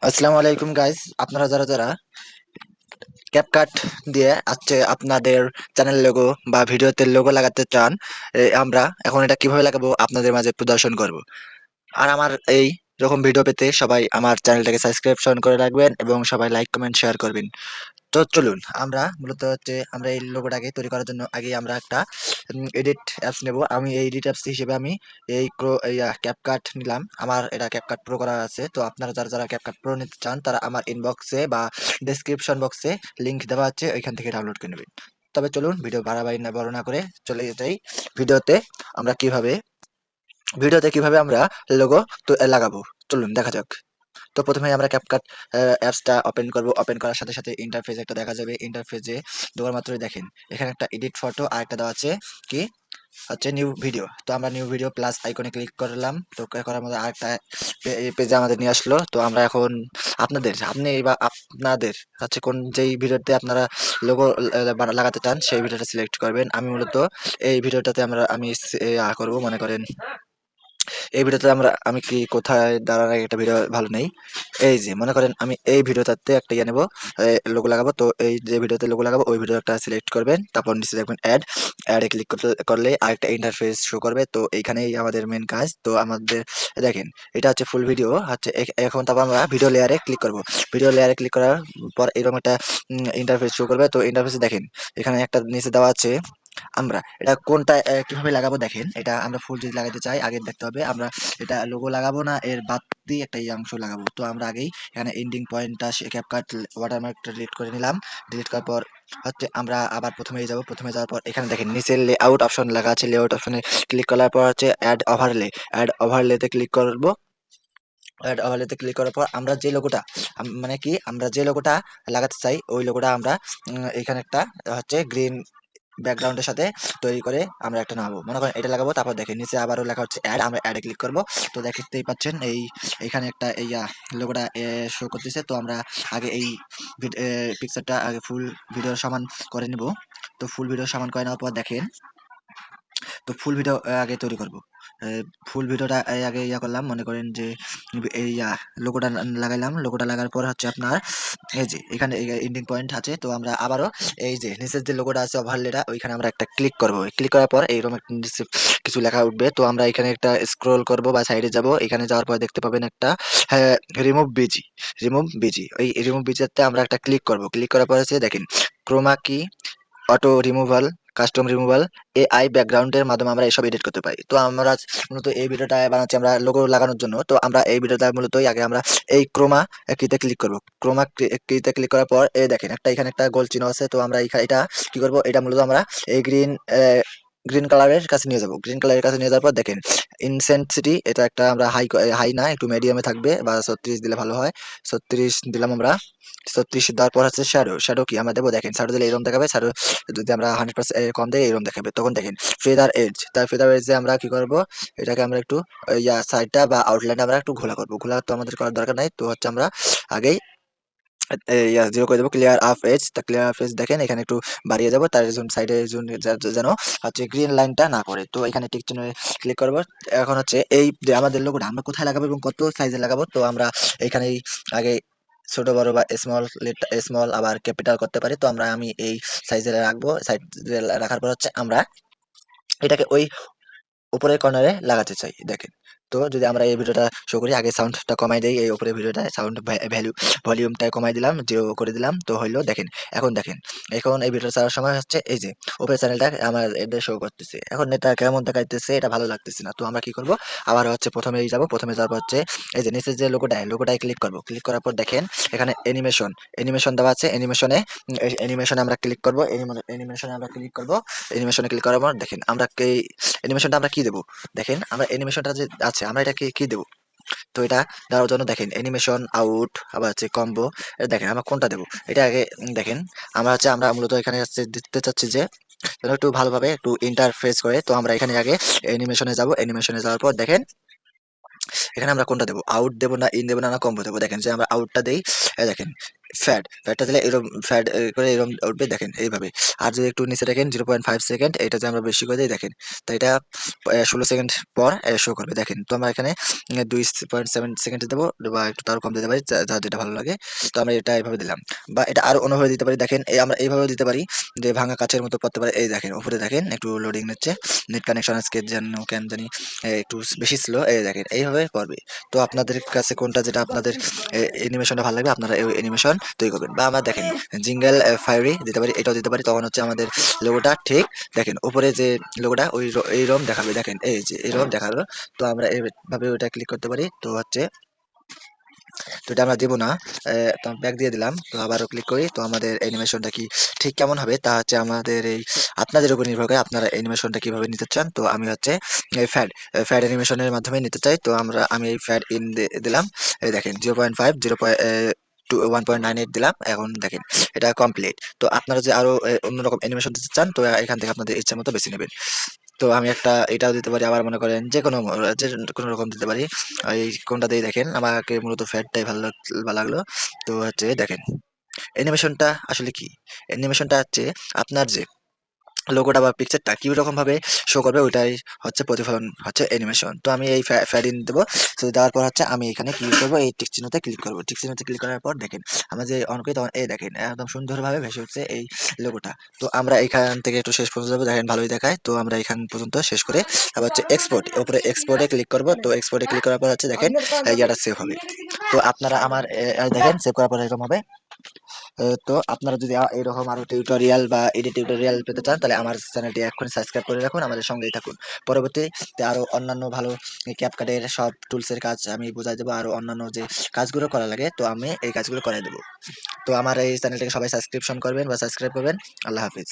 আসসালামু আলাইকুম গাইস, আপনারা যারা যারা ক্যাপকাট দিয়ে আজকে আপনাদের চ্যানেল লোগো বা ভিডিওতে লোগো লাগাতে চান, আমরা এখন এটা কিভাবে লাগাবো আপনাদের মাঝে প্রদর্শন করব। আর আমার এই রকম ভিডিও পেতে সবাই আমার চ্যানেলটাকে সাবস্ক্রিপশন করে রাখবেন এবং সবাই লাইক কমেন্ট শেয়ার করবেন। তো চলুন আমরা মূলত হচ্ছে আমরা এই লোগোটাকে তৈরি করার জন্য আগে আমরা একটা এডিট অ্যাপস নেব। আমি এই এডিট অ্যাপস হিসেবে আমি ক্যাপকাট নিলাম। আমার এটা ক্যাপকাট প্রো করা আছে। তো আপনারা যারা যারা ক্যাপকাট প্রো নিতে চান তারা আমার ইনবক্সে বা ডেসক্রিপশন বক্সে লিংক দেওয়া আছে, ওইখান থেকে ডাউনলোড করে নেবেন। তবে চলুন ভিডিও বাড়াবাড়ি না বড় না করে চলে যাই ভিডিওতে। আমরা কিভাবে কিভাবে আমরা লোগো লাগাবো, চলুন দেখা যাক। তো প্রথমে আমরা ক্যাপকাট অ্যাপসটা ওপেন করব। ওপেন করার সাথে সাথে ইন্টারফেস একটা দেখা যাবে। ইন্টারফেসে দেওয়ার মাত্রই দেখেন এখানে একটা এডিট ফটো আর একটা দেওয়া আছে কি হচ্ছে নিউ ভিডিও। তো আমরা নিউ ভিডিও প্লাস আইকনে ক্লিক করলাম। তো করার মধ্যে আরেকটা পেজে আমাদের নিয়ে আসলো। তো আমরা এখন আপনাদের হচ্ছে কোন যেই ভিডিওতে আপনারা লোগো লাগাতে চান সেই ভিডিওটা সিলেক্ট করবেন। আমি মূলত এই ভিডিওটাতে আমি করব, মনে করেন এই ভিডিওতে আমি কি কোথায় দাঁড়ানোর একটা ভিডিও ভালো নেই। এই যে মনে করেন আমি এই ভিডিওটাতে একটা ইয়ে নেবো, লোগো লাগাবো। তো এই যে ভিডিওতে লোগো লাগাবো ওই ভিডিওটা সিলেক্ট করবেন, তারপর নিচে দেখবেন অ্যাডে ক্লিক করলে আরেকটা ইন্টারফেস শো করবে। তো এইখানেই আমাদের মেন কাজ। তো আমাদের দেখেন এটা হচ্ছে ফুল ভিডিও হচ্ছে। এখন তারপর আমরা ভিডিও লেয়ারে ক্লিক করব। ভিডিও লেয়ারে ক্লিক করার পর এরকম একটা ইন্টারফেস শো করবে। তো ইন্টারফেসে দেখেন এখানে একটা নিচে দেওয়া আছে। আমরা এটা কোনটা কিভাবে লাগাবো দেখেন। এটা আমরা ফুল যদি লাগাতে চাই আগে দেখতে হবে আমরা এটা লোগো লাগাবো না এর বাদ দিয়ে একটা এই অংশ লাগাবো। তো আমরা আগেই এখানে এন্ডিং পয়েন্টটা ক্যাপকাট ওয়াটারমার্কটা ডিলিট করে নিলাম। ডিলিট করার পর হচ্ছে আমরা আবার প্রথমেই যাব। প্রথমে যাওয়ার পর এখানে দেখেন নিচে লেআউট অপশন লেখা আছে। লেআউট অপশনে ক্লিক করার পর হচ্ছে অ্যাড ওভারলেতে ক্লিক করব। অ্যাড ওভারলেতে ক্লিক করার পর আমরা যে লোগোটা মানে কি আমরা যে লোগোটা লাগাতে চাই ওই লোগোটা আমরা এখানে একটা হচ্ছে গ্রিন ব্যাকগ্রাউন্ডের সাথে তৈরি করে আমরা একটা নামাবো। মনে করেন এটা লাগাবো, তারপর দেখেন নিচে আবারও লেখা হচ্ছে অ্যাড। আমরা অ্যাডে ক্লিক করব। তো দেখতেই পাচ্ছেন এখানে একটা লোগোটা শো করতেছে। তো আমরা আগে এই পিকচারটা আগে ফুল ভিডিও সমান করে নিব। তো ফুল ভিডিও সমান করে নেওয়ার পর দেখেন, তো ফুল ভিডিও আগে তৈরি করব। ফুল ভিডিওটা আগে করলাম, মনে করেন যে এই লোগোটা লাগাইলাম। লোগোটা লাগার পর হচ্ছে আপনার এই যে এখানে এন্ডিং পয়েন্ট আছে। তো আমরা আবারও এই যে নিচের যে লোগোটা আছে ওভারলেটা ওইখানে আমরা একটা ক্লিক করব। ক্লিক করার পর এইরকম একটা নিচে কিছু লেখা উঠবে। তো আমরা এখানে একটা স্ক্রল করব বা সাইডে যাব। এখানে যাওয়ার পর দেখতে পাবেন একটা রিমুভ বিজি। ওই রিমুভ বিজিতে আমরা একটা ক্লিক করব। ক্লিক করার পর হচ্ছে দেখেন ক্রোমা কি, auto removal, custom removal, AI ব্যাকগ্রাউন্ডের মাধ্যমে আমরা এসব এডিট করতে পারি। তো আমরা মূলত এই ভিডিওটা বানাচ্ছি আমরা লোগো লাগানোর জন্য। তো আমরা এই ভিডিওটা মূলত আগে আমরা এই ক্রোমা কিতে ক্লিক করব। ক্রোমা কিতে ক্লিক করার পর এই দেখেন এখানে একটা গোল চিহ্ন আছে। তো আমরা এটা কি করব, এটা মূলত আমরা এই গ্রিন কালারের কাছে নিয়ে যাব। গ্রিন কালারের কাছে নিয়ে যাওয়ার পর দেখেন ইনসেন্সিটি এটা একটা আমরা হাই না একটু মিডিয়ামে থাকবে, বা 36 দিলে ভালো হয়। 36 দিলাম আমরা। 36 দেওয়ার পর হচ্ছে শ্যাডো কি আমরা দেবো। দেখেন শ্যাডো দিলে এরকম দেখাবে। শ্যাডো যদি আমরা 100% কম দেই এরকম দেখাবে। তখন দেখেন ফেদার এজে আমরা কি করব, এটাকে আমরা একটু সাইডটা বা আউটলাইনটা আমরা একটু ঘোলা করব। ঘোলা তো আমাদের করার দরকার নাই। তো হচ্ছে আমরা আগেই জিরো করে দেবো। ক্লিয়ার আপ এজ, তা ক্লিয়ার আপ এজ দেখেন এখানে একটু বাড়িয়ে যাবো তার জন্য সাইডে যেন হচ্ছে গ্রিন লাইনটা না করে। তো এখানে টিক চিহ্নে ক্লিক করবো। এখন হচ্ছে এই যে আমাদের লোগোটা আমরা কোথায় লাগাবো এবং কত সাইজে লাগাবো। তো আমরা এখানেই আগে ছোট বড় বা স্মল আবার ক্যাপিটাল করতে পারি। তো আমি এই সাইজে রাখবো। সাইজ রাখার পর হচ্ছে আমরা এটাকে ওই উপরের কর্নারে লাগাতে চাই দেখেন। তো যদি আমরা এই ভিডিওটা শো করি, আগে সাউন্ডটা কমাই দেই। এই উপরের ভিডিওটা সাউন্ড ভলিউমটা কমাই দিলাম, জিরো করে দিলাম। তো হইলো দেখেন। দেখেন এখন এই ভিডিও ছাড়ার সময় হচ্ছে এই যে উপরের চ্যানেলটা আমার এটা শো করতেছে। এখন এটা কেমন দেখাইতেছে, এটা ভালো লাগতেছে না। তো আমরা কি করব, আবার হচ্ছে প্রথমেই যাব। প্রথমে যাওয়ার পর হচ্ছে এই যে নিচের যে লোগোটায় ক্লিক করব। ক্লিক করার পর দেখেন এখানে অ্যানিমেশন দেওয়া আছে। অ্যানিমেশনে আমরা ক্লিক করব। অ্যানিমেশনে ক্লিক করার পর দেখেন আমরা এই অ্যানিমেশনটা আমরা কি দেবো। দেখেন আমরা অ্যানিমেশনটা যে আছে আমরা এটাকে কি দেবো। তো এটা দেওয়ার জন্য দেখেন অ্যানিমেশন আউট, আবার হচ্ছে কম্বো। দেখেন আমরা কোনটা দেবো এটা আগে দেখেন। আমরা মূলত এখানে হচ্ছে দিতে চাচ্ছি যে যেন একটু ভালোভাবে একটু ইন্টারফেস করে। তো আমরা এখানে আগে অ্যানিমেশনে যাব। অ্যানিমেশনে যাওয়ার পর দেখেন এখানে আমরা কোনটা দেবো, আউট দেবো না ইন দেবো না কম্বো দেবো। দেখেন যে আমরা আউটটা দেই। দেখেন ফ্যাটটা দিলে এরকম ফ্যাট করে এরকম উঠবে দেখেন এইভাবে। আর যদি একটু নিচে রাখেন 0.5 সেকেন্ড, এটা যদি আমরা বেশি করে দিই দেখেন, তো এটা 16 সেকেন্ড পর শো করবে দেখেন। তো আমরা এখানে 2.7 সেকেন্ড দেবো বা একটু তারও কম দিতে পারি, যার যেটা ভালো লাগে। তো আমরা এটা এইভাবে দিলাম, বা এটা আরো অন্যভাবে দিতে পারি দেখেন, এই আমরা এইভাবেও দিতে পারি যে ভাঙা কাচের মতো করতে পারি। এই দেখেন উপরে দেখেন একটু লোডিং নিচ্ছে, নেট কানেকশন আজকে যেন কেন জানি একটু বেশি স্লো, এই দেখেন এইভাবে করবে। তো আপনাদের কাছে কোনটা যেটা আপনাদের অ্যানিমেশনটা ভালো লাগবে আপনারা এই অ্যানিমেশন তৈরি করবেন। বা আমরা দেখেন জিঙ্গেল ফায়ারি দিতে পারি, এটাও দিতে পারি, তখন হচ্ছে আমাদের লোগোটা ঠিক দেখেন উপরে যে লোগোটা ওই এইরকম দেখাবে দেখেন, এই যে এরকম দেখালো। তো আমরা এইভাবে ওটা ক্লিক করতে পারি। তো হচ্ছে তো এটা আমরা দিব না, তো ব্যাক দিয়ে দিলাম। তো আবারও ক্লিক করি, তো আমাদের অ্যানিমেশনটা কি ঠিক কেমন হবে তা হচ্ছে আমাদের এই আপনাদের উপর নির্ভর করে আপনারা অ্যানিমেশনটা কিভাবে নিতে চান। তো আমি হচ্ছে এই ফ্যাড অ্যানিমেশনের মাধ্যমে নিতে চাই। তো আমি এই ফ্যাড ইন দিলাম, এই দেখেন 0.5 1.98 দিলাম। এখন দেখেন এটা কমপ্লিট। তো আপনারা যে আরো অন্যরকম অ্যানিমেশন দিতে চান, তো এখান থেকে আপনাদের ইচ্ছা মতো বেছে নেবেন। তো আমি একটা এটাও দিতে পারি, আবার মনে করেন যে কোনো রকম দিতে পারি। এই কোনটা দিয়ে দেখেন, আমাকে মূলত ফ্যাটটাই ভালো লাগলো। তো হচ্ছে দেখেন অ্যানিমেশনটা আসলে কি, অ্যানিমেশনটা হচ্ছে আপনার যে লোগোটা বা পিকচারটা কি রকম ভাবে শো করবে ওইটাই হচ্ছে প্রতিফলন হচ্ছে অ্যানিমেশন। তো আমি এই ফ্যাড ইন দেবো। তো দেওয়ার পর হচ্ছে আমি এখানে ক্লিক করবো, এই টিক চিহ্নতে ক্লিক করবো। টিক চিহ্নতে ক্লিক করার পর দেখেন আমরা যে অন করি তখন এই দেখেন একদম সুন্দরভাবে ভেসে উঠছে এই লোগোটা। তো আমরা এখান থেকে একটু শেষ পর্যন্ত যাবো, দেখেন ভালোই দেখায়। তো আমরা এখান পর্যন্ত শেষ করে আবার হচ্ছে এক্সপোর্ট, উপরে এক্সপোর্টে ক্লিক করবো। তো এক্সপোর্টে ক্লিক করার পর হচ্ছে দেখেন ইয়াটা সেভ হবে। তো আপনারা আমার দেখেন সেভ করার পর এরকম হবে। তো আপনারা যদি এরকম আরো টিউটোরিয়াল বা এডিট টিউটোরিয়াল পেতে চান তাহলে আমার চ্যানেলটি এখন সাবস্ক্রাইব করে রাখুন, আমাদের সঙ্গেই থাকুন। পরবর্তীতে আরো অন্যান্য ভালো ক্যাপকাটের সব টুলসের কাজ আমি বুঝাই দেবো, আরো অন্যান্য যে কাজগুলো করা লাগে তো আমি এই কাজগুলো করাই দেবো। তো আমার এই চ্যানেলটাকে সবাই সাবস্ক্রিপশন করবেন বা সাবস্ক্রাইব করবেন। আল্লাহ হাফিজ।